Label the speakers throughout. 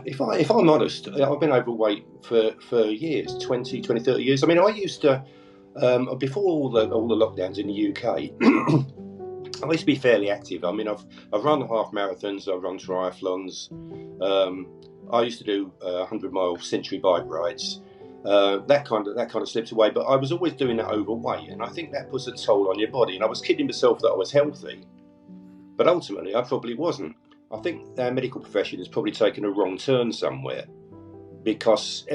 Speaker 1: If I'm honest, I've been overweight for years, 30 years. I mean, I used to before all the lockdowns in the UK. I used to be fairly active. I mean, I've run half marathons, I've run triathlons. I used to do 100-mile century bike rides. That kind of slipped away, but I was always doing that overweight, and I think that puts a toll on your body. And I was kidding myself that I was healthy, but ultimately I probably wasn't. I think our medical profession has probably taken a wrong turn somewhere, because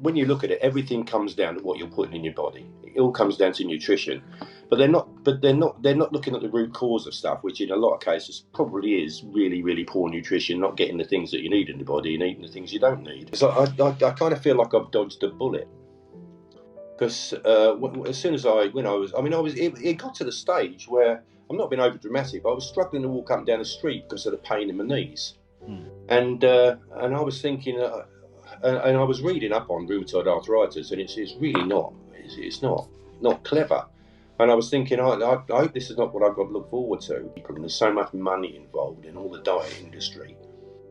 Speaker 1: when you look at it, everything comes down to what you're putting in your body. It all comes down to nutrition, but they're not looking at the root cause of stuff, which in a lot of cases probably is really, really poor nutrition, not getting the things that you need in the body and eating the things you don't need. So I kind of feel like I've dodged a bullet, because as soon as it got to the stage where, I'm not being over dramatic, but I was struggling to walk up and down the street because of the pain in my knees. And I was thinking, and I was reading up on rheumatoid arthritis, and it's really it's not clever. And I was thinking, I hope this is not what I've got to look forward to. And there's so much money involved in all the diet industry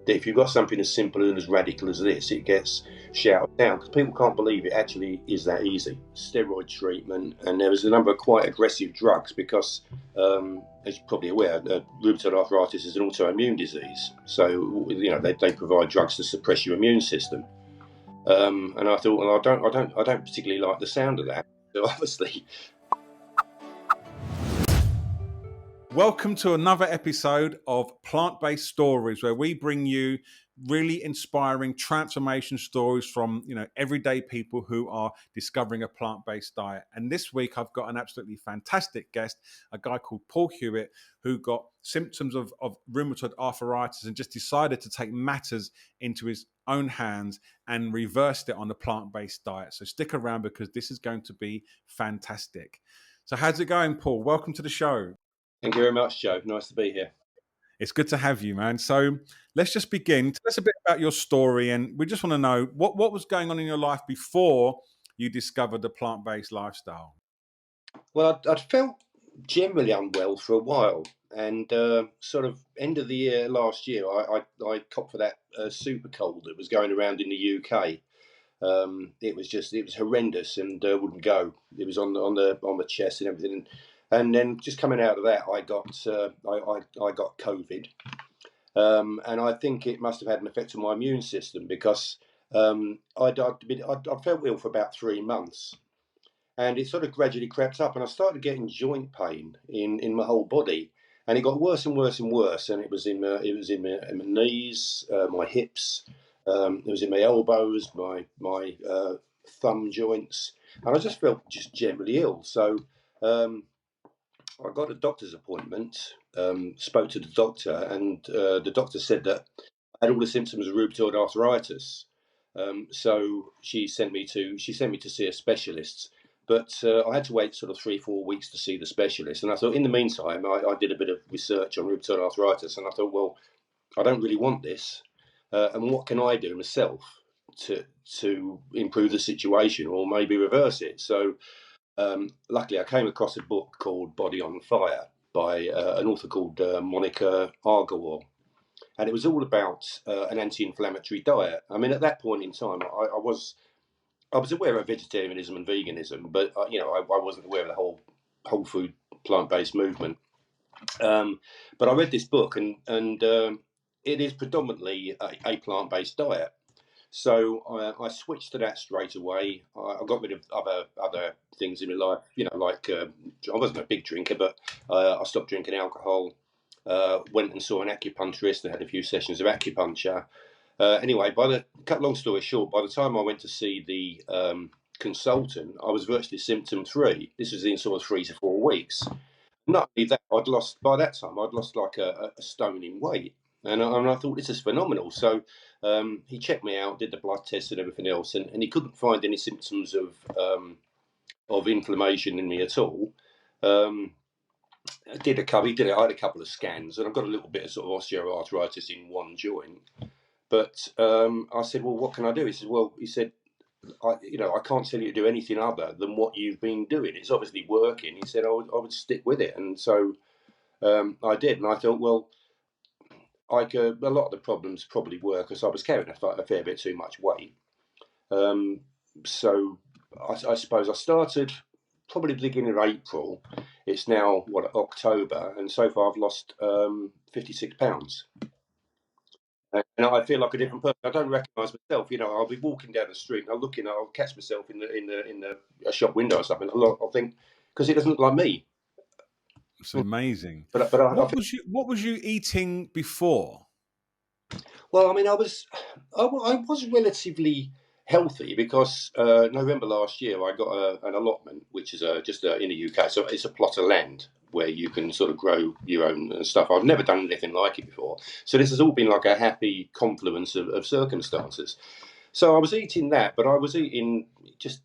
Speaker 1: that if you've got something as simple and as radical as this, it gets shouted down, because people can't believe it actually is that easy. Steroid treatment, and there was a number of quite aggressive drugs, because as you're probably aware, rheumatoid arthritis is an autoimmune disease. So they provide drugs to suppress your immune system. And I thought, well, I don't particularly like the sound of that. So obviously.
Speaker 2: Welcome to another episode of Plant-Based Stories, where we bring you really inspiring transformation stories from everyday people who are discovering a plant-based diet. And this week I've got an absolutely fantastic guest, a guy called Paul Hewitt, who got symptoms of rheumatoid arthritis and just decided to take matters into his own hands and reversed it on a plant-based diet. So stick around, because this is going to be fantastic. So how's it going, Paul? Welcome to the show.
Speaker 1: Thank you very much, Joe. Nice to be here.
Speaker 2: It's good to have you, man. So let's just begin. Tell us a bit about your story, and we just want to know what was going on in your life before you discovered the plant-based lifestyle.
Speaker 1: Well, I'd felt generally unwell for a while, and sort of end of the year last year, I copped for that super cold that was going around in the UK. It was horrendous and wouldn't go. It was on the chest and everything. And then just coming out of that, I got COVID, and I think it must have had an effect on my immune system, because I'd felt ill for about 3 months, and it sort of gradually crept up, and I started getting joint pain in my whole body, and it got worse and worse and worse, and it was in my knees, my hips, it was in my elbows, my thumb joints, and I just felt just generally ill. So. I got a doctor's appointment, spoke to the doctor, and the doctor said that I had all the symptoms of rheumatoid arthritis. So she sent me to see a specialist, but I had to wait sort of 3-4 weeks to see the specialist. And I thought, in the meantime, I did a bit of research on rheumatoid arthritis, and I thought, well, I don't really want this, and what can I do myself to improve the situation or maybe reverse it? So. Luckily, I came across a book called Body on Fire by an author called Monica Argawal, and it was all about an anti-inflammatory diet. I mean, at that point in time, I was aware of vegetarianism and veganism, but I wasn't aware of the whole food plant-based movement. But I read this book, and it is predominantly a plant-based diet. So I switched to that straight away. I got rid of other things in my life, like I wasn't a big drinker, but I stopped drinking alcohol. Went and saw an acupuncturist and had a few sessions of acupuncture. Anyway, cut long story short, by the time I went to see the consultant, I was virtually symptom free. This was in sort of 3 to 4 weeks. Not only that, by that time I'd lost like a stone in weight. And I thought, this is phenomenal. So he checked me out, did the blood tests and everything else, and he couldn't find any symptoms of inflammation in me at all. I had a couple of scans, and I've got a little bit of sort of osteoarthritis in one joint. But I said, well, what can I do? He said, I can't tell you to do anything other than what you've been doing. It's obviously working. He said I would stick with it, and so I did. And I thought, well, a lot of the problems probably were because I was carrying a fair bit too much weight. Um, so I suppose I started probably the beginning of April. It's now what, October, and so far I've lost 56 pounds. And I feel like a different person. I don't recognise myself. You know, I'll be walking down the street and I'll catch myself in the a shop window or something. I'll think because it doesn't look like me.
Speaker 2: It's amazing.
Speaker 1: But I feel,
Speaker 2: What was you eating before?
Speaker 1: well, I mean, I was relatively healthy because November last year I got an allotment, which is just in the UK. So it's a plot of land where you can sort of grow your own stuff. I've never done anything like it before. So this has all been like a happy confluence of circumstances. So I was eating that, but I was eating just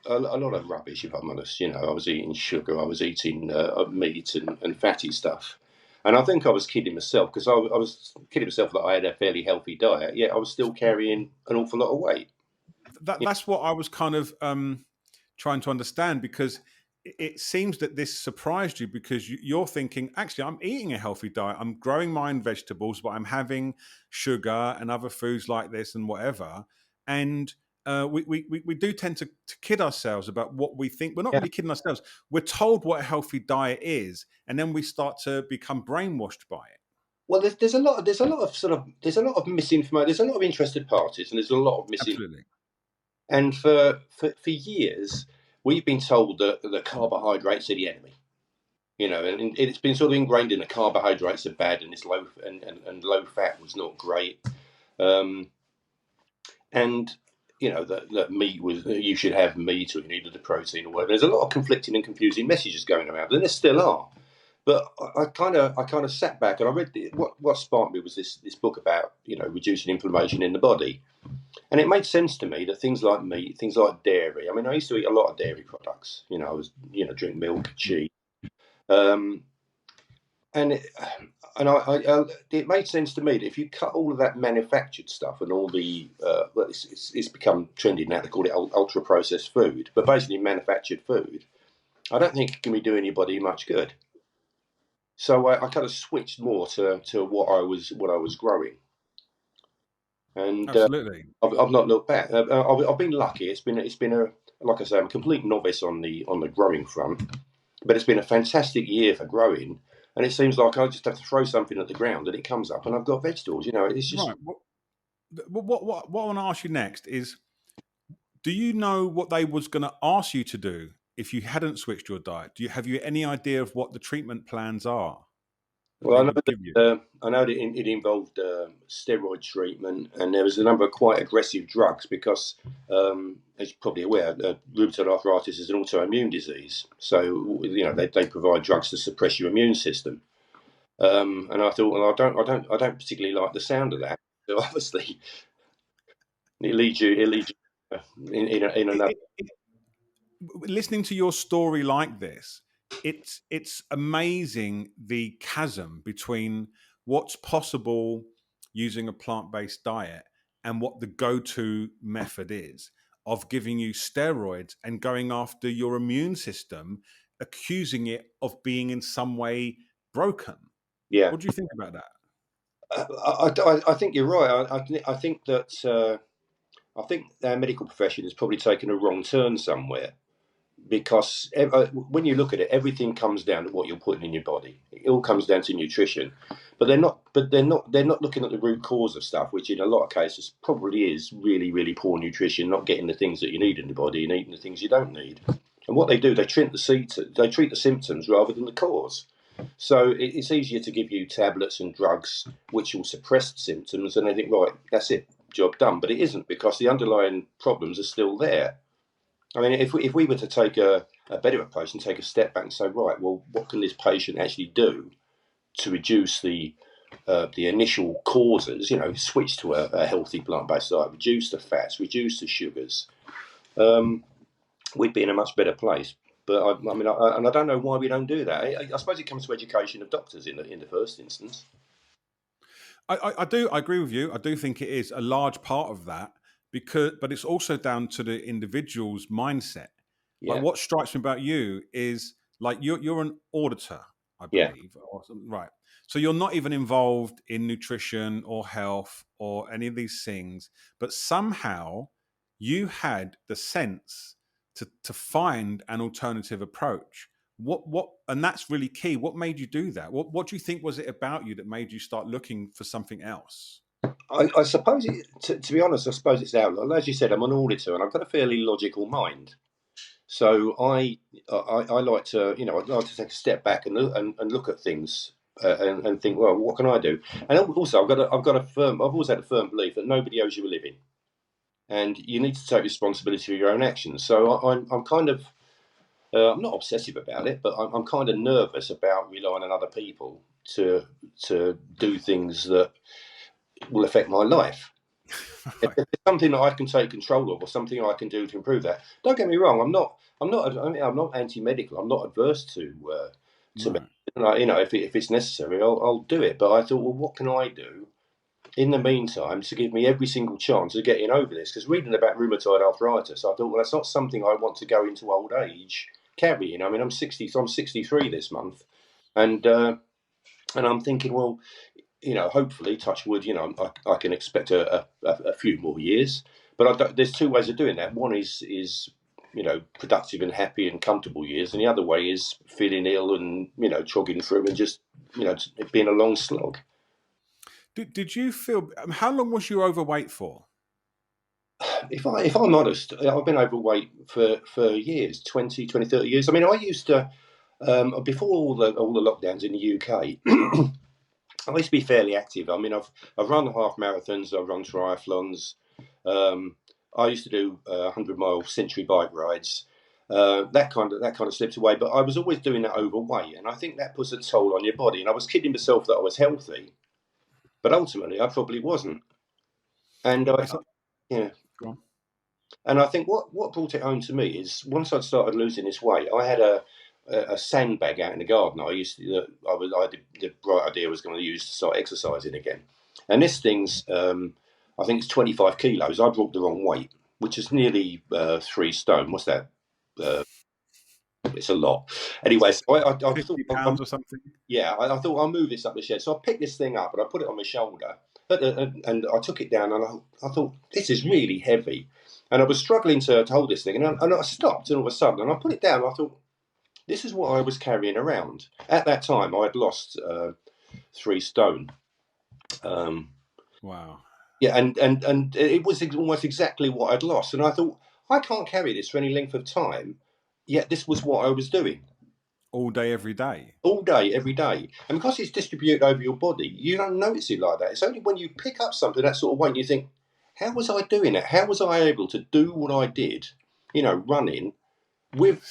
Speaker 1: a lot of rubbish, if I'm honest. You know, I was eating sugar, I was eating meat and fatty stuff. And I think I was kidding myself because I was kidding myself that I had a fairly healthy diet, yet I was still carrying an awful lot of weight.
Speaker 2: That's what I was kind of trying to understand, because it seems that this surprised you, because you're thinking, actually, I'm eating a healthy diet. I'm growing my own vegetables, but I'm having sugar and other foods like this and whatever. And we do tend to kid ourselves about what we think. We're not
Speaker 1: Yeah.
Speaker 2: really kidding ourselves. We're told what a healthy diet is, and then we start to become brainwashed by it.
Speaker 1: Well, there's a lot of misinformation. There's a lot of interested parties, and there's a lot of misinformation.
Speaker 2: Absolutely.
Speaker 1: And for years, we've been told that carbohydrates are the enemy. You know, and it's been sort of ingrained in that carbohydrates are bad, and it's and low fat was not great. Um, and you know that meat was, you should have meat or you needed the protein or whatever. There's a lot of conflicting and confusing messages going around, and there still are. But I kind of sat back and I read what sparked me was this book about, you know, reducing inflammation in the body, and it made sense to me that things like meat, things like dairy. I mean, I used to eat a lot of dairy products. You know, I was, you know, drink milk, cheese, um, and it made sense to me that if you cut all of that manufactured stuff and all the well, it's become trendy now to call it ultra processed food, but basically manufactured food, I don't think it can be doing anybody much good. So I kind of switched more to what I was growing, and
Speaker 2: Absolutely.
Speaker 1: I've not looked back. I've been lucky. It's been a, like I say, I'm a complete novice on the growing front, but it's been a fantastic year for growing. And it seems like I just have to throw something at the ground and it comes up, and I've got vegetables. You know, it's just
Speaker 2: Right. What I want to ask you next is, do you know what they was going to ask you to do if you hadn't switched your diet? Have you any idea of what the treatment plans are that
Speaker 1: well.
Speaker 2: they would give you?
Speaker 1: I know that it involved steroid treatment, and there was a number of quite aggressive drugs because, as you're probably aware, rheumatoid arthritis is an autoimmune disease. So you know they provide drugs to suppress your immune system. And I thought, well, I don't particularly like the sound of that. So obviously, it leads you in
Speaker 2: It,
Speaker 1: another.
Speaker 2: it, it, Listening to your story like this, it's amazing the chasm between what's possible using a plant-based diet and what the go-to method is of giving you steroids and going after your immune system, accusing it of being in some way broken.
Speaker 1: Yeah,
Speaker 2: What do you think about that?
Speaker 1: I think you're right. I think that I think our medical profession has probably taken a wrong turn somewhere because when you look at it, everything comes down to what you're putting in your body. It all comes down to nutrition, but they're not. But they're not looking at the root cause of stuff, which in a lot of cases probably is really, really poor nutrition, not getting the things that you need in the body and eating the things you don't need. And what they do, they treat the symptoms rather than the cause. So it's easier to give you tablets and drugs which will suppress the symptoms, and they think, right, that's it, job done. But it isn't, because the underlying problems are still there. I mean, if we were to take a better approach and take a step back and say, right, well, what can this patient actually do to reduce the initial causes? You know, switch to a healthy plant-based diet, reduce the fats, reduce the sugars. Um, we'd be in a much better place. But I mean, and I don't know why we don't do that. I suppose it comes to education of doctors in the first instance.
Speaker 2: I agree with you. I do think it is a large part of that, but it's also down to the individual's mindset. Like,
Speaker 1: Yeah,
Speaker 2: what strikes me about you is, like, you're an auditor. I
Speaker 1: Yeah.
Speaker 2: believe. Right. So you're not even involved in nutrition or health or any of these things, but somehow you had the sense to find an alternative approach. And that's really key. What made you do that? What do you think was it about you that made you start looking for something else?
Speaker 1: I suppose, to be honest, I suppose it's out. As you said, I'm an auditor and I've got a fairly logical mind. So I like to, I'd like to take a step back and look at things and think, well, what can I do? And also, I've always had a firm belief that nobody owes you a living, and you need to take responsibility for your own actions. So I'm kind of, I'm not obsessive about it, but I'm kind of nervous about relying on other people to do things that will affect my life. If
Speaker 2: Right.
Speaker 1: it's something that I can take control of, or something I can do to improve that, don't get me wrong. I'm not anti-medical. I'm not adverse to
Speaker 2: Right.
Speaker 1: medicine. If it's necessary, I'll do it. But I thought, well, what can I do in the meantime to give me every single chance of getting over this? Because reading about rheumatoid arthritis, I thought, well, that's not something I want to go into old age carrying. I mean, I'm 60, so I'm 63 this month, and I'm thinking, well, hopefully, touch wood, I can expect a few more years. But there's two ways of doing that. One is productive and happy and comfortable years, and the other way is feeling ill and trogging through and just it being a long slog.
Speaker 2: Did you feel? How long was you overweight for?
Speaker 1: If I'm honest, I've been overweight for years, 20, 30 years. I mean, I used to before all the lockdowns in the UK. I used to be fairly active. I mean, I've run half marathons, I've run triathlons. Um, I used to do 100-mile century bike rides. That kind of slipped away, but I was always doing that overweight, and I think that puts a toll on your body. And I was kidding myself that I was healthy, but ultimately I probably wasn't. And
Speaker 2: It's
Speaker 1: yeah,
Speaker 2: go on.
Speaker 1: and I think what brought it home to me is once I'd started losing this weight, I had a sandbag out in the garden. I used to, the bright idea was going to use to start exercising again. And this thing's, I think it's 25 kilos. I brought the wrong weight, which is nearly 3 stone. What's that? Uh, it's a lot. Anyway, so I thought,
Speaker 2: 50 pounds or something.
Speaker 1: yeah, I thought I'll move this up the shed. So I picked this thing up and I put it on my shoulder, and I took it down and I thought this is really heavy, and I was struggling to hold this thing, and I stopped, and all of a sudden, and I put it down. And I thought this is what I was carrying around at that time. I had lost 3 stone. Um,
Speaker 2: Wow.
Speaker 1: yeah, and it was almost exactly what I'd lost, and I thought I can't carry this for any length of time. Yet this was what I was doing.
Speaker 2: All day, every day.
Speaker 1: All day, every day. And because it's distributed over your body, you don't notice it like that. It's only when you pick up something that sort of weight, you think, how was I doing it? How was I able to do what I did, running with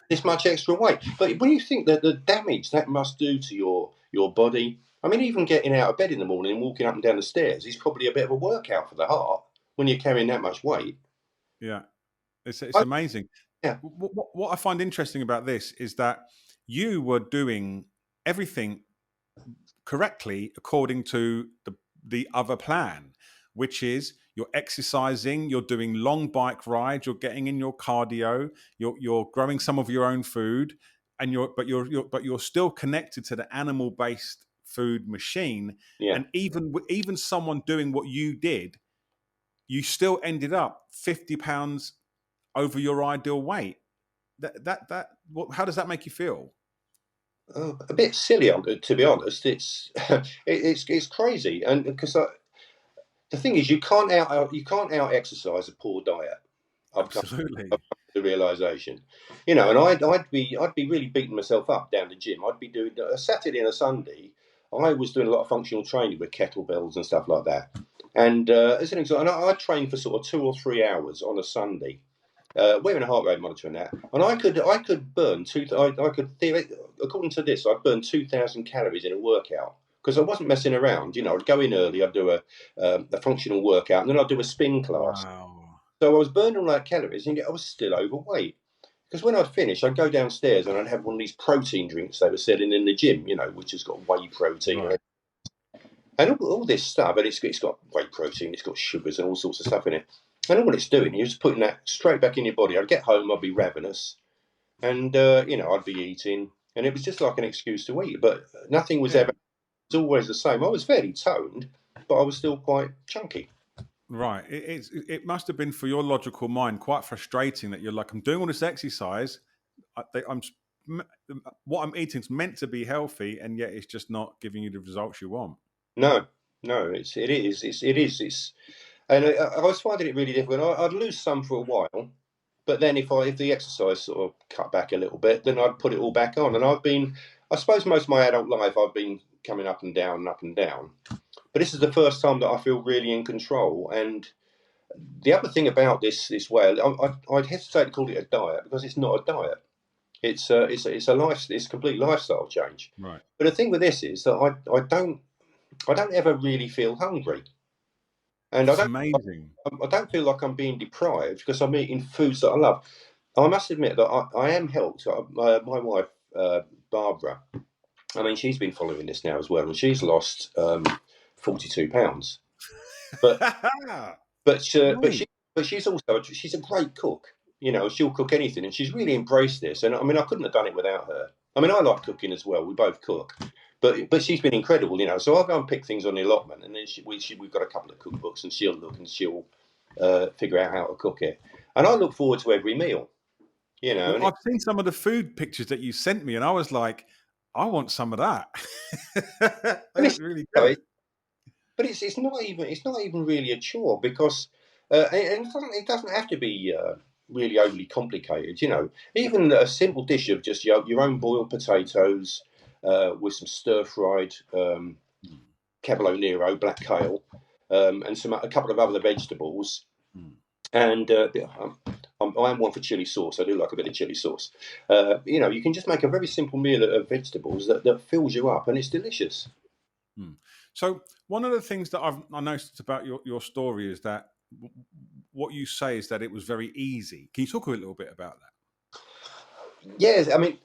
Speaker 1: this much extra weight? But when you think that the damage that must do to your body, I mean, even getting out of bed in the morning and walking up and down the stairs is probably a bit of a workout for the heart when you're carrying that much weight.
Speaker 2: Yeah. It's
Speaker 1: I,
Speaker 2: amazing.
Speaker 1: yeah,
Speaker 2: What I find interesting about this is that you were doing everything correctly according to the other plan, which is you're exercising, you're doing long bike rides, you're getting in your cardio, you're growing some of your own food, and you're still connected to the animal based food machine.
Speaker 1: yeah.
Speaker 2: And even someone doing what you did, you still ended up 50 pounds over your ideal weight. How does that make you feel?
Speaker 1: A bit silly, to be honest. It's crazy, and because the thing is, you can't out exercise a poor diet. I've
Speaker 2: Absolutely.
Speaker 1: come to the realization, and I'd be really beating myself up down the gym. I'd be doing a Saturday and a Sunday. I was doing a lot of functional training with kettlebells and stuff like that. And as an example, and I trained for sort of 2 or 3 hours on a Sunday, wearing a heart rate monitor and that, and I could burn according to this, I'd burn 2,000 calories in a workout because I wasn't messing around. I'd go in early, I'd do a functional workout, and then I'd do a spin class.
Speaker 2: Wow.
Speaker 1: So I was burning all that calories, and yet I was still overweight. Because when I'd finish, I'd go downstairs and I'd have one of these protein drinks they were selling in the gym, which has got whey protein
Speaker 2: Right.
Speaker 1: and all this stuff, and it's got whey protein, it's got sugars and all sorts of stuff in it. And all it's doing, you're just putting that straight back in your body. I'd get home, I'd be ravenous, and I'd be eating. and it was just like an excuse to eat. But nothing was
Speaker 2: Yeah.
Speaker 1: ever. It's always the same. I was fairly toned, but I was still quite chunky.
Speaker 2: Right. It must have been for your logical mind quite frustrating that you're like, I'm doing all this exercise. I'm what I'm eating is meant to be healthy, and yet it's just not giving you the results you want.
Speaker 1: No, no, it is. And I was finding it really difficult. I'd lose some for a while, but then if the exercise sort of cut back a little bit, then I'd put it all back on. And I suppose most of my adult life, I've been coming up and down and up and down. But this is the first time that I feel really in control. And the other thing about this way, I'd hesitate to call it a diet because it's not a diet. It's a life, it's a complete lifestyle change.
Speaker 2: Right.
Speaker 1: But the thing with this is that I don't ever really feel hungry, and
Speaker 2: It's amazing.
Speaker 1: I don't feel like I'm being deprived because I'm eating foods that I love. I must admit that I am helped. My wife, Barbara, I mean, she's been following this now as well, and she's lost 42 pounds. But but
Speaker 2: Great.
Speaker 1: she's also she's a great cook. You know, she'll cook anything, and she's really embraced this. And I mean, I couldn't have done it without her. I mean, I like cooking as well. We both cook, but she's been incredible. You know, so I'll go and pick things on the allotment, and then we've got a couple of cookbooks, and she'll look and she'll figure out how to cook it. And I look forward to every meal. You know,
Speaker 2: Well,
Speaker 1: and
Speaker 2: I've seen some of the food pictures that you sent me, and I was like, I want some of that. They look
Speaker 1: it's
Speaker 2: really
Speaker 1: you know,
Speaker 2: good.
Speaker 1: but it's not even really a chore because and it doesn't have to be really overly complicated. You know, even a simple dish of just your own boiled potatoes with some stir fried cavolo nero, black kale, and a couple of other vegetables.
Speaker 2: Mm.
Speaker 1: And I'm one for chili sauce. I do like a bit of chili sauce. You know, you can just make a very simple meal of vegetables that fills you up, and it's delicious.
Speaker 2: Mm. So one of the things that I noticed about your story is that what you say is that it was very easy. Can you talk a little bit about that?
Speaker 1: Yes, I mean,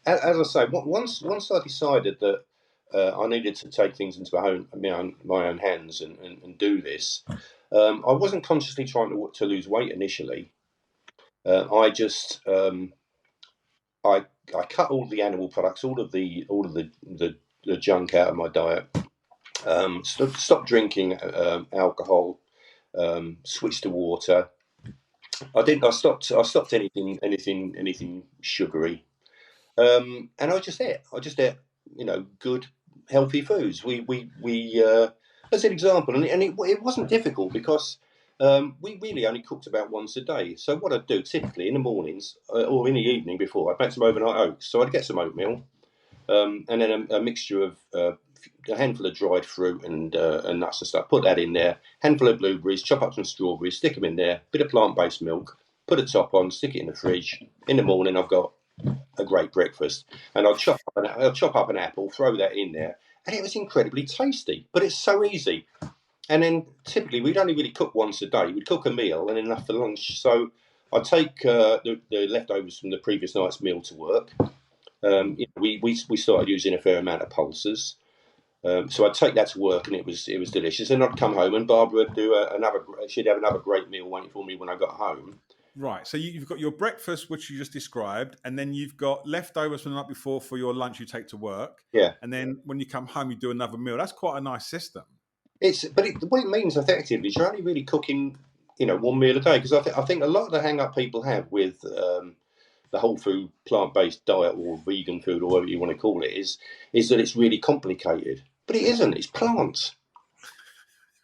Speaker 1: as I say, once I decided that I needed to take things into my own hands and do this, I wasn't consciously trying to lose weight initially. I just I I cut all the animal products, the junk out of my diet. Stopped drinking alcohol. Switched to water. I stopped anything sugary. And I just ate, you know, good, healthy foods. As an example, and it wasn't difficult because we really only cooked about once a day. So what I'd do typically in the mornings or in the evening before, I'd make some overnight oats. So I'd get some oatmeal, and then a mixture of a handful of dried fruit and nuts and stuff. Put that in there. Handful of blueberries. Chop up some strawberries. Stick them in there. Bit of plant-based milk. Put a top on. Stick it in the fridge. In the morning, I've got a great breakfast. And I'll chop up an apple, throw that in there, and it was incredibly tasty. But it's so easy. And then typically we'd only really cook once a day. We'd cook a meal and enough for lunch. So I'd take the leftovers from the previous night's meal to work.
Speaker 2: Mm.
Speaker 1: You know, we started using a fair amount of pulses. So I'd take that to work, and it was delicious. And I'd come home, and Barbara would do another. She'd have another great meal waiting for me when I got home.
Speaker 2: Right. So you've got your breakfast, which you just described, and then you've got leftovers from the night before for your lunch you take to work.
Speaker 1: Yeah,
Speaker 2: And then when you come home, you do another meal. That's quite a nice system.
Speaker 1: what it means effectively is you're only really cooking, you know, one meal a day. Because I think a lot of the hang up people have with the whole food plant based diet or vegan food or whatever you want to call it is that it's really complicated. But it isn't. It's plants.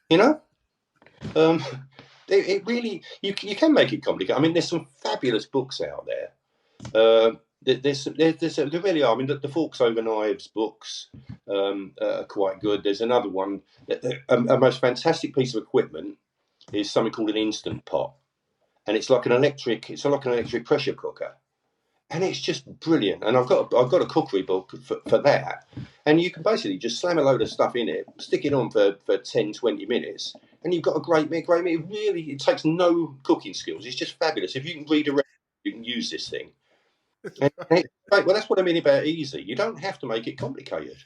Speaker 1: You know. Um, it really you can make it complicated. I mean, there's some fabulous books out there. There really are. I mean, the Forks Over Knives books are quite good. There's another one. A most fantastic piece of equipment is something called an instant pot, and it's like an electric pressure cooker, and it's just brilliant. And I've got a cookery book for that, and you can basically just slam a load of stuff in it, stick it on for 10, 20 minutes, and you've got a great meal. Great meal. It takes no cooking skills. It's just fabulous. If you can read a recipe, you can use this thing. Right, well, that's what I mean about easy. You don't have to make it complicated.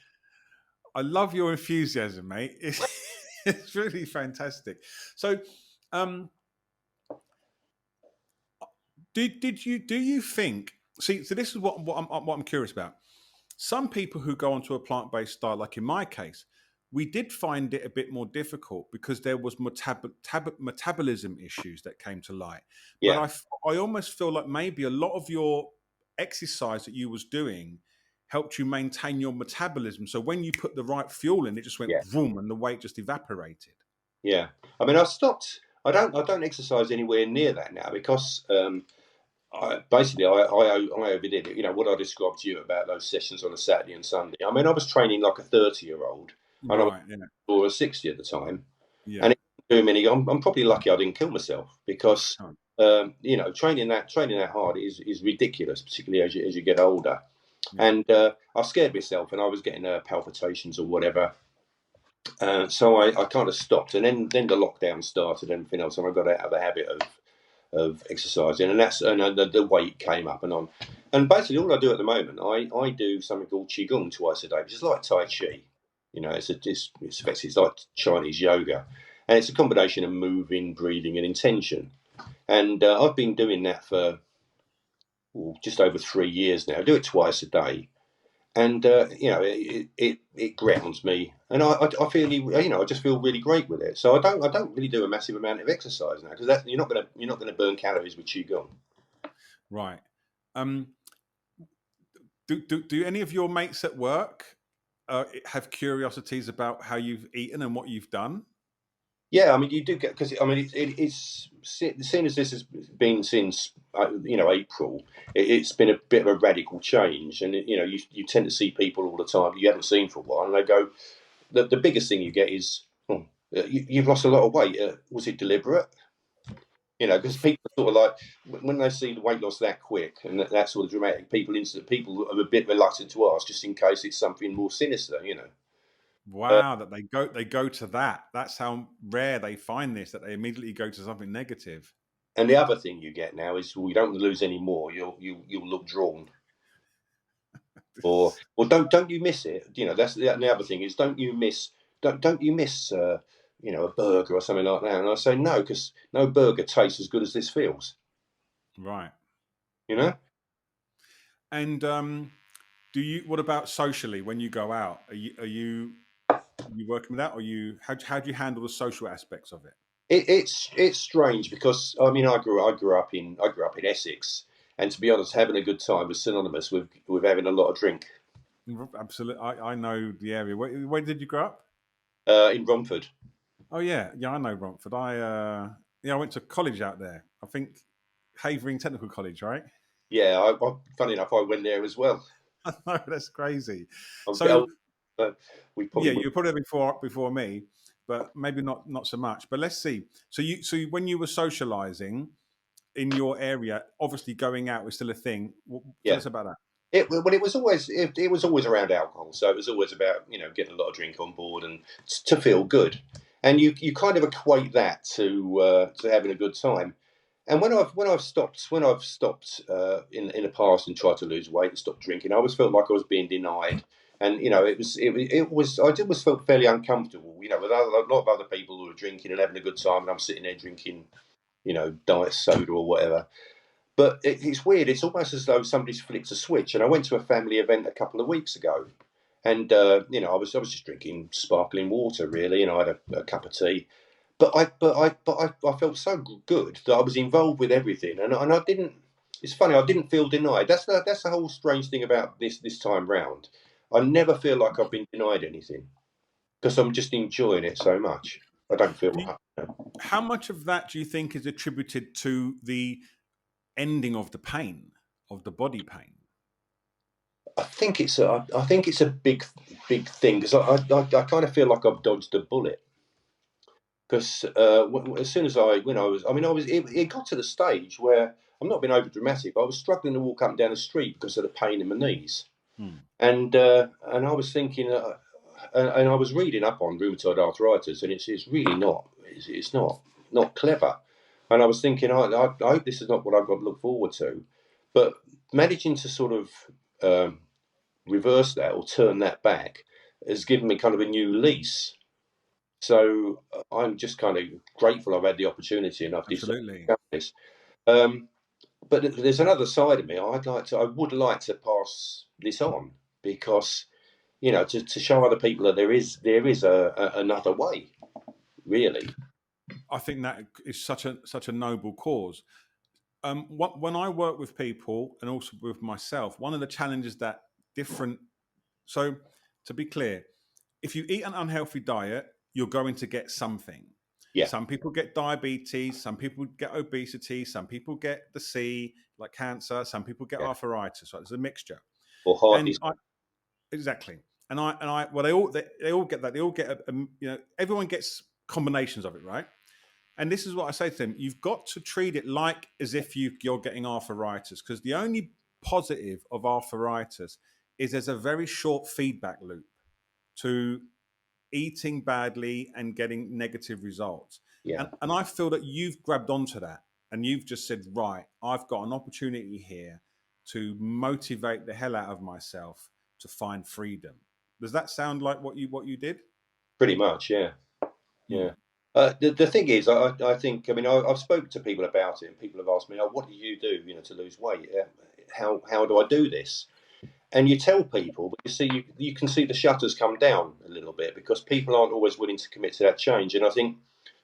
Speaker 2: I love your enthusiasm, mate. It's really fantastic. So, um, do you think? See, so this is what I'm curious about. Some people who go onto a plant-based diet, like in my case, we did find it a bit more difficult because there was metabolism issues that came to light. But
Speaker 1: Yeah,
Speaker 2: I almost feel like maybe a lot of your exercise that you was doing helped you maintain your metabolism. So when you put the right fuel in, it just went
Speaker 1: yeah,
Speaker 2: boom, and the weight just evaporated.
Speaker 1: yeah. I mean, I stopped. I don't exercise anywhere near that now because I overdid it. You know what I described to you about those sessions on a Saturday and Sunday. I mean, I was training like a 30-year-old, and I was
Speaker 2: Right. Yeah.
Speaker 1: or a 60 at the time,
Speaker 2: Yeah.
Speaker 1: and it didn't do many. I'm probably lucky I didn't kill myself because
Speaker 2: Oh,
Speaker 1: training that hard is ridiculous, particularly as you get older.
Speaker 2: yeah.
Speaker 1: And I scared myself, and I was getting palpitations or whatever. So I kind of stopped, and then the lockdown started and everything else, and I got out of the habit of exercising, and the weight came up and on. And basically, all I do at the moment, I do something called qigong twice a day, which is like Tai Chi. You know, it's like Chinese yoga, and it's a combination of moving, breathing, and intention. And I've been doing that for just over 3 years now. I do it twice a day, and it grounds me, and I feel I just feel really great with it. So I don't really do a massive amount of exercise now because that you're not gonna burn calories with qigong.
Speaker 2: Right. Um, do any of your mates at work have curiosities about how you've eaten and what you've done?
Speaker 1: Yeah, I mean you do get because I mean it's seen as this has been since April. It's been a bit of a radical change, and you tend to see people all the time you haven't seen for a while, and they go the biggest thing you get is you've lost a lot of weight. Was it deliberate? Because people are sort of like when they see the weight loss that quick and that sort of dramatic, people are a bit reluctant to ask just in case it's something more sinister. Uh,
Speaker 2: Wow, that they go to that. That's how rare they find this. That they immediately go to something negative.
Speaker 1: and the other thing you get now is, well, you don't lose any more. You'll look drawn, or don't you miss it? That's the other thing is don't you miss a burger or something like that? And I say no, because no burger tastes as good as this feels.
Speaker 2: Right.
Speaker 1: You know.
Speaker 2: And do you? What about socially when you go out? Are you working with that, or how do you handle the social aspects of it?
Speaker 1: It's strange because I mean I grew up in Essex, and to be honest, having a good time was synonymous with having a lot of drink.
Speaker 2: Absolutely, I know the area. Where did you grow up?
Speaker 1: In Romford.
Speaker 2: Oh yeah, yeah, I know Romford. I went to college out there. I think Havering Technical College, right?
Speaker 1: Yeah, funny enough, I went there as well.
Speaker 2: I know that's crazy.
Speaker 1: I'm a bit
Speaker 2: So
Speaker 1: old, but we probably
Speaker 2: yeah,
Speaker 1: would.
Speaker 2: you were probably there before me, but maybe not so much. But let's see. When you were socialising in your area, obviously going out was still a thing. Tell
Speaker 1: Yeah.
Speaker 2: us about that.
Speaker 1: It was always around alcohol, so it was always about getting a lot of drink on board and to feel good, and you kind of equate that to having a good time. And when I've stopped in the past and tried to lose weight and stop drinking, I always felt like I was being denied, and it was I always felt fairly uncomfortable, with a lot of other people who are drinking and having a good time, and I'm sitting there drinking diet soda or whatever. But it's weird. It's almost as though somebody's flicked a switch. And I went to a family event a couple of weeks ago, and I was just drinking sparkling water, really, and I had a cup of tea. But I felt so good that I was involved with everything, and I didn't. It's funny. I didn't feel denied. That's the whole strange thing about this time round. I never feel like I've been denied anything because I'm just enjoying it so much. I don't
Speaker 2: Do
Speaker 1: feel.
Speaker 2: you, how much of that do you think is attributed to the ending of the pain, of the body pain?
Speaker 1: I think it's a big thing because I kind of feel like I've dodged a bullet because as soon as when I was I mean I was it got to the stage where I'm not being over dramatic, but I was struggling to walk up and down the street because of the pain in my knees,
Speaker 2: Hmm.
Speaker 1: and I was thinking, and I was reading up on rheumatoid arthritis, and it's really not clever, and I was thinking, I hope this is not what I've got to look forward to, but managing to sort of reverse that or turn that back has given me kind of a new lease. So I'm just kind of grateful I've had the opportunity and I've decided
Speaker 2: Absolutely.
Speaker 1: to go this. Um, but there's another side of me. I would like to pass this on. because to show other people that there is another way, really.
Speaker 2: I think that is such a noble cause. When I work with people and also with myself, one of the challenges that different. So, to be clear, if you eat an unhealthy diet, you're going to get something.
Speaker 1: Yeah,
Speaker 2: Some people get diabetes, some people get obesity, some people get the C, like cancer, some people get
Speaker 1: yeah,
Speaker 2: arthritis. Right? There's a mixture,
Speaker 1: or hardly.
Speaker 2: and exactly. Well, they all get that. They all get everyone gets combinations of it, right? And this is what I say to them: you've got to treat it like as if you're getting arthritis, because the only positive of arthritis is there's a very short feedback loop to eating badly and getting negative results.
Speaker 1: Yeah,
Speaker 2: And I feel that you've grabbed onto that and you've just said, right, I've got an opportunity here to motivate the hell out of myself to find freedom. Does that sound like what you did?
Speaker 1: pretty much. Yeah,
Speaker 2: Hmm.
Speaker 1: yeah. The thing is, I think, I mean, I've spoken to people about it, and people have asked me, "Oh, what do you do, to lose weight? How do I do this?" And you tell people, but you can see the shutters come down a little bit because people aren't always willing to commit to that change. And I think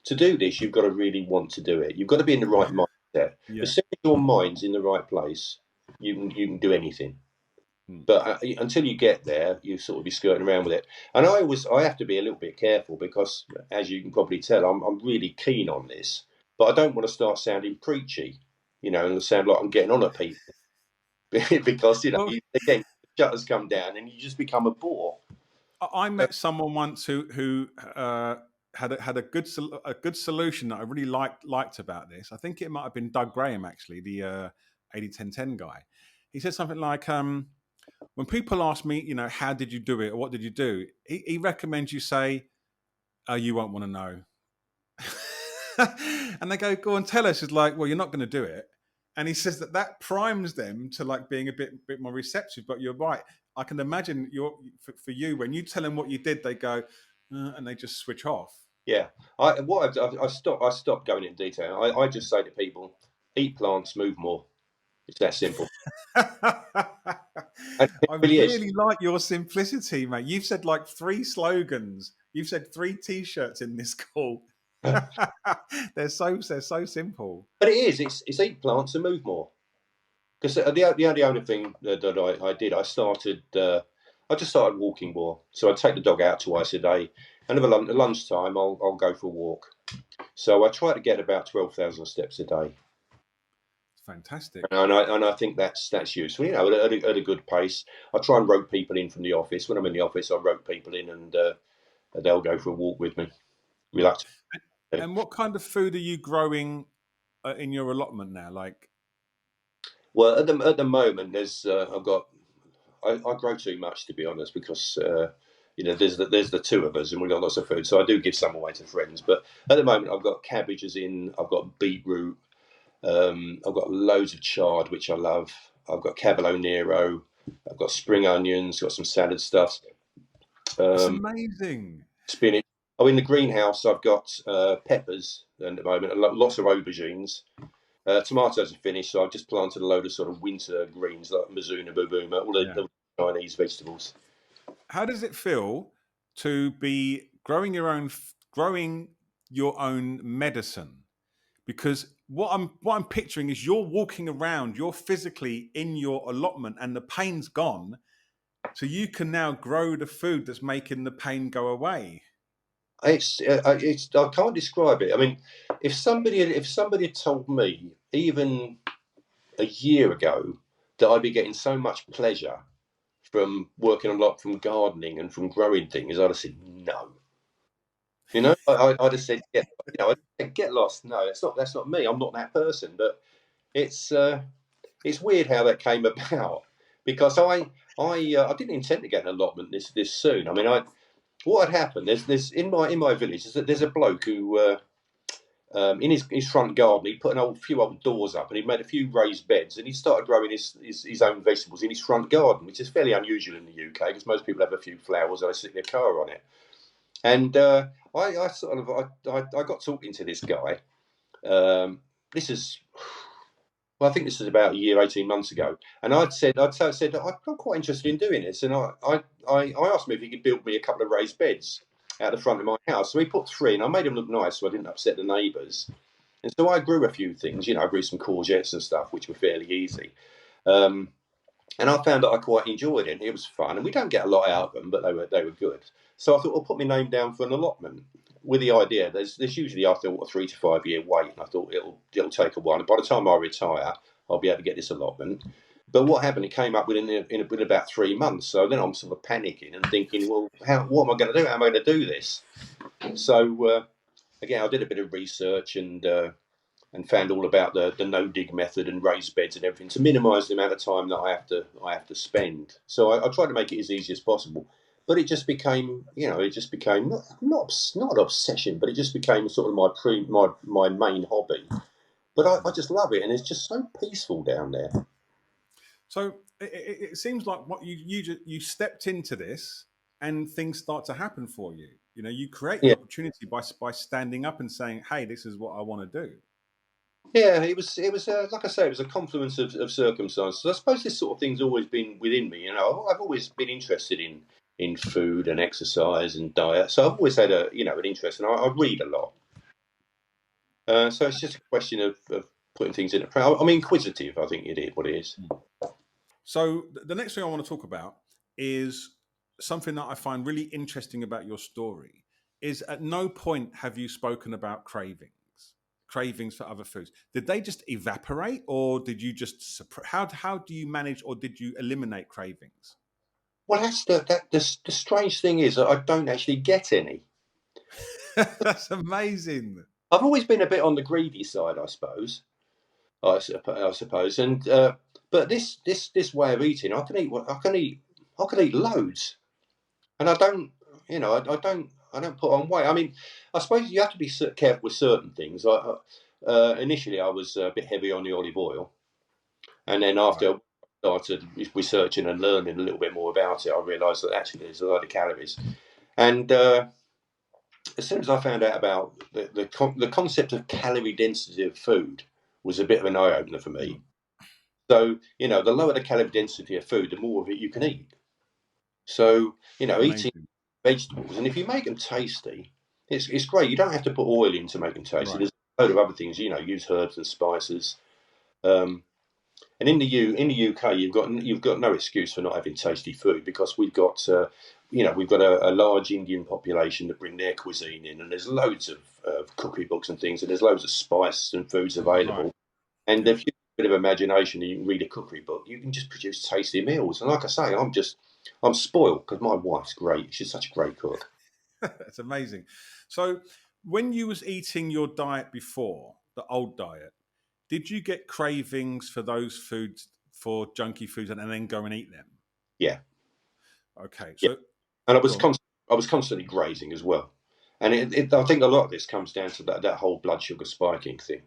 Speaker 1: to do this, you've got to really want to do it. You've got to be in the right mindset.
Speaker 2: Yeah.
Speaker 1: As soon as your mind's in the right place, you can do anything.
Speaker 2: Hmm.
Speaker 1: But until you get there, you sort of be skirting around with it. And I have to be a little bit careful because, as you can probably tell, I'm really keen on this, but I don't want to start sounding preachy, and sound like I'm getting on at people because
Speaker 2: Well,
Speaker 1: again, shutters come down and you just become a bore.
Speaker 2: I met someone once who had a good solution that I really liked about this. I think it might have been Doug Graham, actually, the 80-10-10 guy. He said something like, when people ask me, how did you do it or what did you do? He recommends you say, you won't want to know. And they go and tell us. It's like, well, you're not going to do it. And he says that primes them to like being a bit more receptive. But you're right. I can imagine for you when you tell them what you did, they go and they just switch off.
Speaker 1: Yeah, I stopped going into detail. I just say to people, eat plants, move more. It's that simple, and it
Speaker 2: I
Speaker 1: really is.
Speaker 2: really like your simplicity, mate. You've said like 3 slogans. You've said 3 T-shirts in this call. They're so simple.
Speaker 1: But it is. It's eat plants and move more. Because the only thing that I did, I just started walking more. So I take the dog out twice a day, and at lunchtime I'll go for a walk. So I try to get about 12,000 steps a day,
Speaker 2: It's fantastic.
Speaker 1: and I think that's useful. At a good pace. I try and rope people in from the office. When I'm in the office, I rope people in, and they'll go for a walk with me.
Speaker 2: Right.
Speaker 1: Reluctantly.
Speaker 2: And what kind of food are you growing in your allotment now? Like,
Speaker 1: Well, at the moment, I grow too much, to be honest, because there's the two of us and we've got lots of food, so I do give some away to friends. But at the moment, I've got cabbages in, I've got beetroot, I've got loads of chard, which I love. I've got Cavolo Nero, I've got spring onions, got some salad stuff,
Speaker 2: that's
Speaker 1: um,
Speaker 2: amazing.
Speaker 1: spinach. Oh, in the greenhouse, I've got peppers at the moment, and lots of aubergines. Tomatoes are finished, so I've just planted a load of sort of winter greens like Mizuna, Bubuma, all
Speaker 2: Yeah.
Speaker 1: the Chinese vegetables.
Speaker 2: How does it feel to be growing your own medicine? Because what I'm picturing is you're walking around, you're physically in your allotment, and the pain's gone, so you can now grow the food that's making the pain go away.
Speaker 1: It's I can't describe it. I mean, if somebody had told me even a year ago that I'd be getting so much pleasure from working a lot from gardening and from growing things, I'd have said no. I'd have said I'd say, get lost. No, that's not me. I'm not that person. But it's uh, it's weird how that came about because I didn't intend to get an allotment this soon. I mean, what had happened? There's in my village is that there's a bloke who. In his front garden, he put few old doors up, and he made a few raised beds, and he started growing his own vegetables in his front garden, which is fairly unusual in the UK because most people have a few flowers and they stick their car on it. And I got talking to this guy. This is Well, I think this was about a year, 18 months ago, and I'd said that I'm quite interested in doing this, and I asked him if he could build me a couple of raised beds out the front of my house. So he put three, and I made them look nice, so I didn't upset the neighbours. And so I grew a few things, I grew some courgettes and stuff, which were fairly easy. Um, and I found that I quite enjoyed it. It was fun, and we don't get a lot out of them, but they were good. So I thought I'll put my name down for an allotment with the idea there's usually, I thought, a 3 to 5 year wait, and I thought it'll take a while. And by the time I retire, I'll be able to get this allotment. But what happened? It came up within about 3 months. So then I'm sort of panicking and thinking, well, what am I going to do? How am I going to do this? So again, I did a bit of research and found all about the no dig method and raised beds and everything to minimise the amount of time that I have to spend. So I tried to make it as easy as possible, but it just became not an obsession, but it just became sort of my main hobby. But I just love it, and it's just so peaceful down there.
Speaker 2: So it seems like what you stepped into this, and things start to happen for you. You create the
Speaker 1: Yeah,
Speaker 2: opportunity by standing up and saying, "Hey, this is what I want to do."
Speaker 1: yeah. It was like I say, it was a confluence of circumstances. I suppose this sort of thing's always been within me. I've always been interested in food and exercise and diet, so I've always had an interest, and I read a lot. So it's just a question of putting things into practice. I'm inquisitive. I think it is what it is.
Speaker 2: So the next thing I want to talk about is something that I find really interesting about your story. Is at no point have you spoken about cravings for other foods. Did they just evaporate, or did you just how do you manage, or did you eliminate cravings?
Speaker 1: Well, the strange thing is that I don't actually get any.
Speaker 2: That's amazing.
Speaker 1: I've always been a bit on the greedy side, I suppose. I suppose, and but this way of eating, I can eat loads, and I don't, I don't put on weight. I mean, I suppose you have to be careful with certain things. Initially, I was a bit heavy on the olive oil, and then
Speaker 2: Right.
Speaker 1: after I started researching and learning a little bit more about it, I realised that actually there's a lot of calories. And as soon as I found out about the concept of calorie density of food, was a bit of an eye opener for me. So the lower the calorie density of food, the more of it you can eat. So eating
Speaker 2: Amazing.
Speaker 1: vegetables, and if you make them tasty, it's great. You don't have to put oil in to make them tasty.
Speaker 2: Right.
Speaker 1: There's a load of other things. Use herbs and spices. Um, And in the UK, you've got no excuse for not having tasty food, because we've got a large Indian population that bring their cuisine in, and there's loads of cookery books and things, and there's loads of spices and foods
Speaker 2: Right.
Speaker 1: available. And
Speaker 2: Yeah.
Speaker 1: if you've got a bit of imagination and you can read a cookery book, you can just produce tasty meals. And like I say, I'm spoiled because my wife's great. She's such a great cook.
Speaker 2: That's amazing. So, when you was eating your diet before, the old diet, did you get cravings for those foods, for junky foods, and then go and eat them?
Speaker 1: Yeah,
Speaker 2: Okay,
Speaker 1: yeah.
Speaker 2: so
Speaker 1: And
Speaker 2: go on.
Speaker 1: I was constantly grazing as well. And I think a lot of this comes down to that whole blood sugar spiking thing.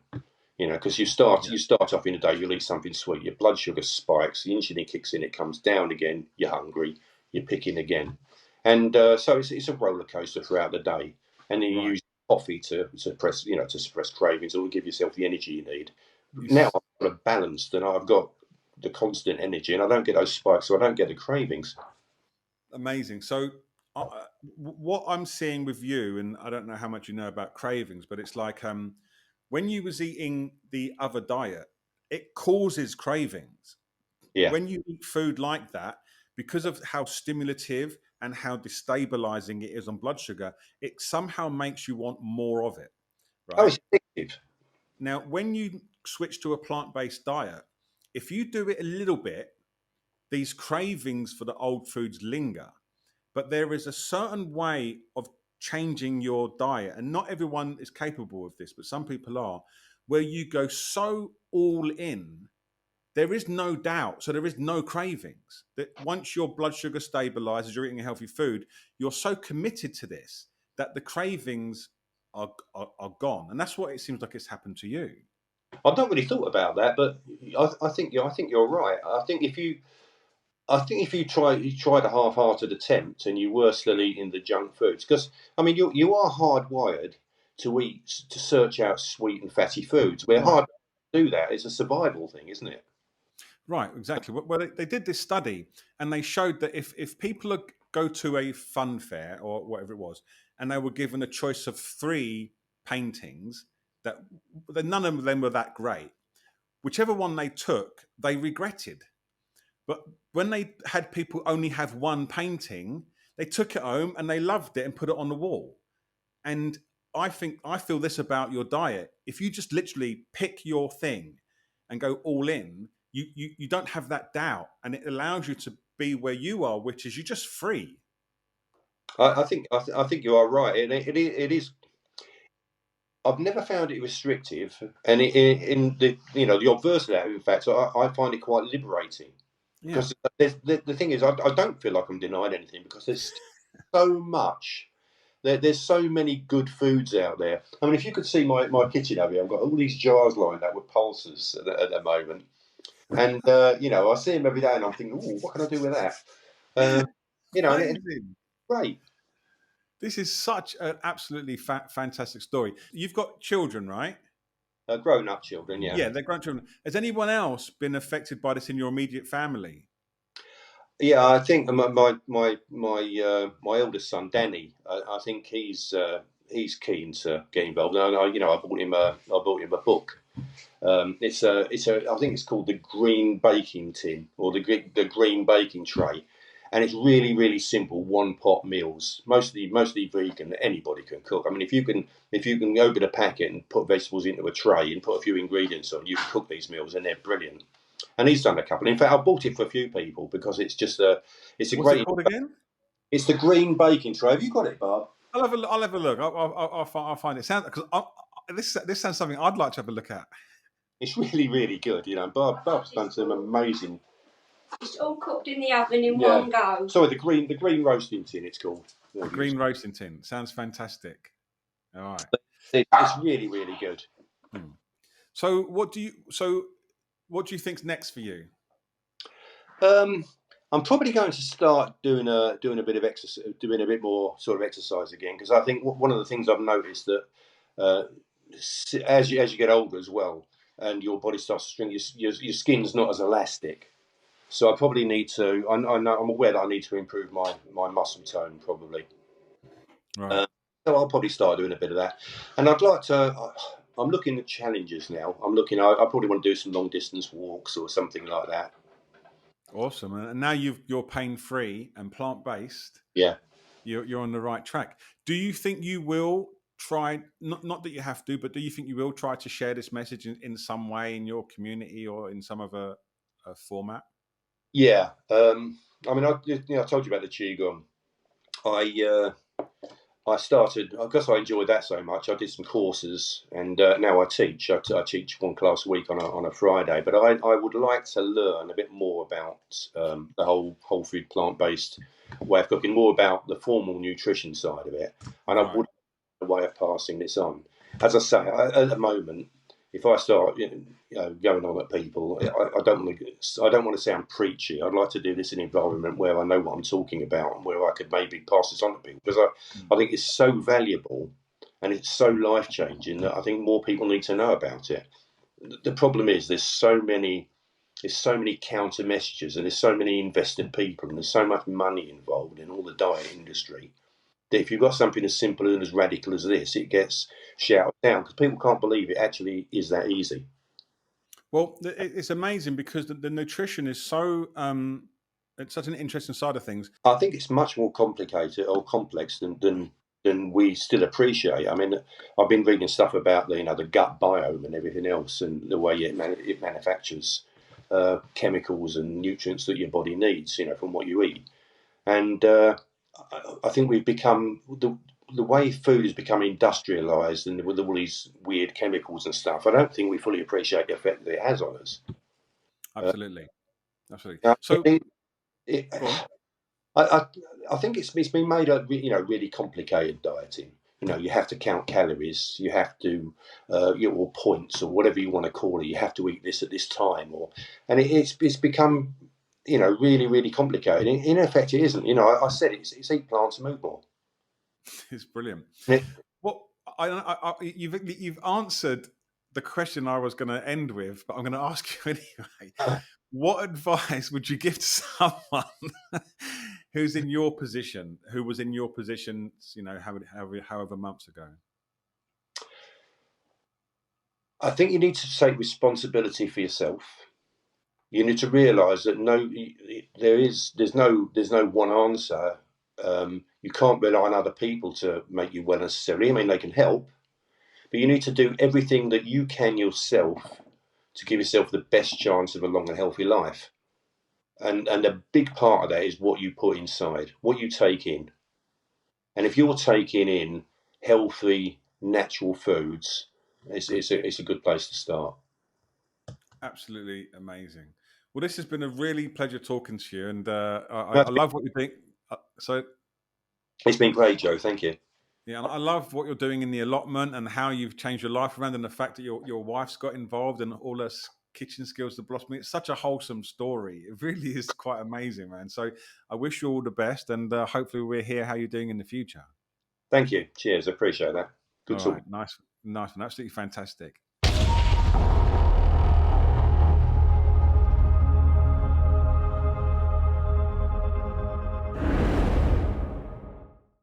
Speaker 1: Because
Speaker 2: Yeah,
Speaker 1: you start off in a day, you'll eat something sweet, your blood sugar spikes, the insulin kicks in, it comes down again, you're hungry, you're picking again, and so it's a roller coaster throughout the day. And then you
Speaker 2: right.
Speaker 1: use coffee to suppress, to suppress cravings, or to give yourself the energy you need.
Speaker 2: You
Speaker 1: Now I'm sort of balanced, and I've got the constant energy, and I don't get those spikes, so I don't get the cravings.
Speaker 2: Amazing. So, what I'm seeing with you, and I don't know how much you know about cravings, but it's like when you was eating the other diet, it causes cravings.
Speaker 1: Yeah.
Speaker 2: When you eat food like that, because of how stimulative and how destabilizing it is on blood sugar, it somehow makes you want more of it,
Speaker 1: Oh,
Speaker 2: right?
Speaker 1: it's addictive.
Speaker 2: Now, when you switch to a plant based diet, if you do it a little bit, these cravings for the old foods linger. But there is a certain way of changing your diet, and not everyone is capable of this, but some people are, where you go so all in, there is no doubt. So there is no cravings. That once your blood sugar stabilizes, you're eating a healthy food, you're so committed to this that the cravings are gone. And that's what it seems like it's happened to you.
Speaker 1: I've not really thought about that, but I think you're right. I think if you tried a half-hearted attempt and you were still eating the junk foods, because I mean you are hardwired to search out sweet and fatty foods. We're
Speaker 2: Right.
Speaker 1: hard. do that. It's a survival thing, isn't it?
Speaker 2: Right, exactly. Well, they did this study, and they showed that if people go to a fun fair or whatever it was, and they were given a choice of three paintings that none of them were that great, whichever one they took, they regretted. But when they had people only have one painting, they took it home and they loved it and put it on the wall. And I feel this about your diet. If you just literally pick your thing and go all in, you don't have that doubt, and it allows you to be where you are, which is you're just free.
Speaker 1: I think you are right. It is. I've never found it restrictive, and in the the obverse of that, in fact, I find it quite liberating
Speaker 2: Yeah.
Speaker 1: because the thing is, I don't feel like I'm denied anything because there's so much. There's so many good foods out there. I mean, if you could see my kitchen over here, I've got all these jars lined up with pulses at the moment, and I see them every day, and I'm thinking, oh, what can I do with that? Uh, and it's
Speaker 2: Amazing.
Speaker 1: great.
Speaker 2: This is such an absolutely fantastic story. You've got children, right?
Speaker 1: Grown up children, yeah.
Speaker 2: Yeah, they're grandchildren. Has anyone else been affected by this in your immediate family?
Speaker 1: Yeah, I think my eldest son Danny. I think he's keen to get involved. And I bought him a book. I think it's called the Green Baking Tin or the Green Baking Tray, and it's really simple one pot meals. Mostly vegan. Anybody can cook. I mean, if you can open a packet and put vegetables into a tray and put a few ingredients on, you can cook these meals and they're brilliant. And he's done a couple. In fact, I bought it for a few people because it's a
Speaker 2: What's it
Speaker 1: great.
Speaker 2: called again?
Speaker 1: It's the Green Baking Tray. Have you got it, Barb?
Speaker 2: I'll have a look. I'll have a look. I'll find it. This sounds something I'd like to have a look at.
Speaker 1: It's really good. Barb's done some amazing.
Speaker 3: It's all cooked in the oven in one go.
Speaker 1: Sorry, the green roasting tin. It's called
Speaker 2: The green roasting tin sounds fantastic. All right.
Speaker 1: It's really good.
Speaker 2: So what do you think's next for you?
Speaker 1: I'm probably going to start doing a bit of exercise, doing a bit more sort of exercise again, because I think one of the things I've noticed that as you get older as well, and your body starts to shrink, your skin's not as elastic. So I probably need to. I know I'm aware that I need to improve my muscle tone probably.
Speaker 2: Right.
Speaker 1: So I'll probably start doing a bit of that, and I'd like to. I'm looking at challenges now. I probably want to do some long distance walks or something like that.
Speaker 2: Awesome. And now you're pain free and plant based.
Speaker 1: Yeah.
Speaker 2: You're on the right track. Do you think you will try? Not that you have to, but do you think you will try to share this message in some way in your community or in some other format?
Speaker 1: Yeah. I mean, I told you about the qigong. I started because I enjoyed that so much. I did some courses, and now I teach. I teach one class a week on a Friday. But I would like to learn a bit more about the whole food plant based way of cooking, more about the formal nutrition side of it, and I would a way of passing this on. As I say, at the moment, if I start going on at people, I don't want to sound preachy. I'd like to do this in an environment where I know what I'm talking about and where I could maybe pass this on to people, because I think it's so valuable and it's so life changing that I think more people need to know about it. The problem is there's so many counter messages, and there's so many invested people, and there's so much money involved in all the diet industry that if you've got something as simple and as radical as this, it gets shouted down because people can't believe it actually is that easy.
Speaker 2: Well, it's amazing because the nutrition is so it's such an interesting side of things.
Speaker 1: I think it's much more complicated or complex than we still appreciate. I mean, I've been reading stuff about the gut biome and everything else, and the way it manufactures chemicals and nutrients that your body needs, from what you eat. And I think we've become the way food has become industrialized and with all these weird chemicals and stuff. I don't think we fully appreciate the effect that it has on us.
Speaker 2: Absolutely.
Speaker 1: So
Speaker 2: go on.
Speaker 1: I think it's been made a really complicated dieting. You have to count calories, you have to or points or whatever you want to call it. You have to eat this at this time, and it's become really complicated. In effect, it isn't. I said it's eat plants and move more.
Speaker 2: It's brilliant.
Speaker 1: Yeah.
Speaker 2: Well, you've answered the question I was going to end with, but I'm going to ask you anyway. What advice would you give to someone who's in your position, who was in your position, however months ago?
Speaker 1: I think you need to take responsibility for yourself. You need to realise that there's no one answer. You can't rely on other people to make you well necessarily. I mean, they can help, but you need to do everything that you can yourself to give yourself the best chance of a long and healthy life. And a big part of that is what you put inside, what you take in. And if you're taking in healthy, natural foods, it's a good place to start.
Speaker 2: Absolutely amazing. Well, this has been a really pleasure talking to you, and I love what you think. So
Speaker 1: it's been great, Joe. Thank you.
Speaker 2: yeah, and I love what you're doing in the allotment and how you've changed your life around, and the fact that your wife's got involved and all her kitchen skills are blossoming. It's such a wholesome story. It really is quite amazing, man. So I wish you all the best, and hopefully we'll hear how you're doing in the future.
Speaker 1: Thank you. Cheers. I appreciate that. Good
Speaker 2: All
Speaker 1: talk.
Speaker 2: right, nice one, absolutely fantastic.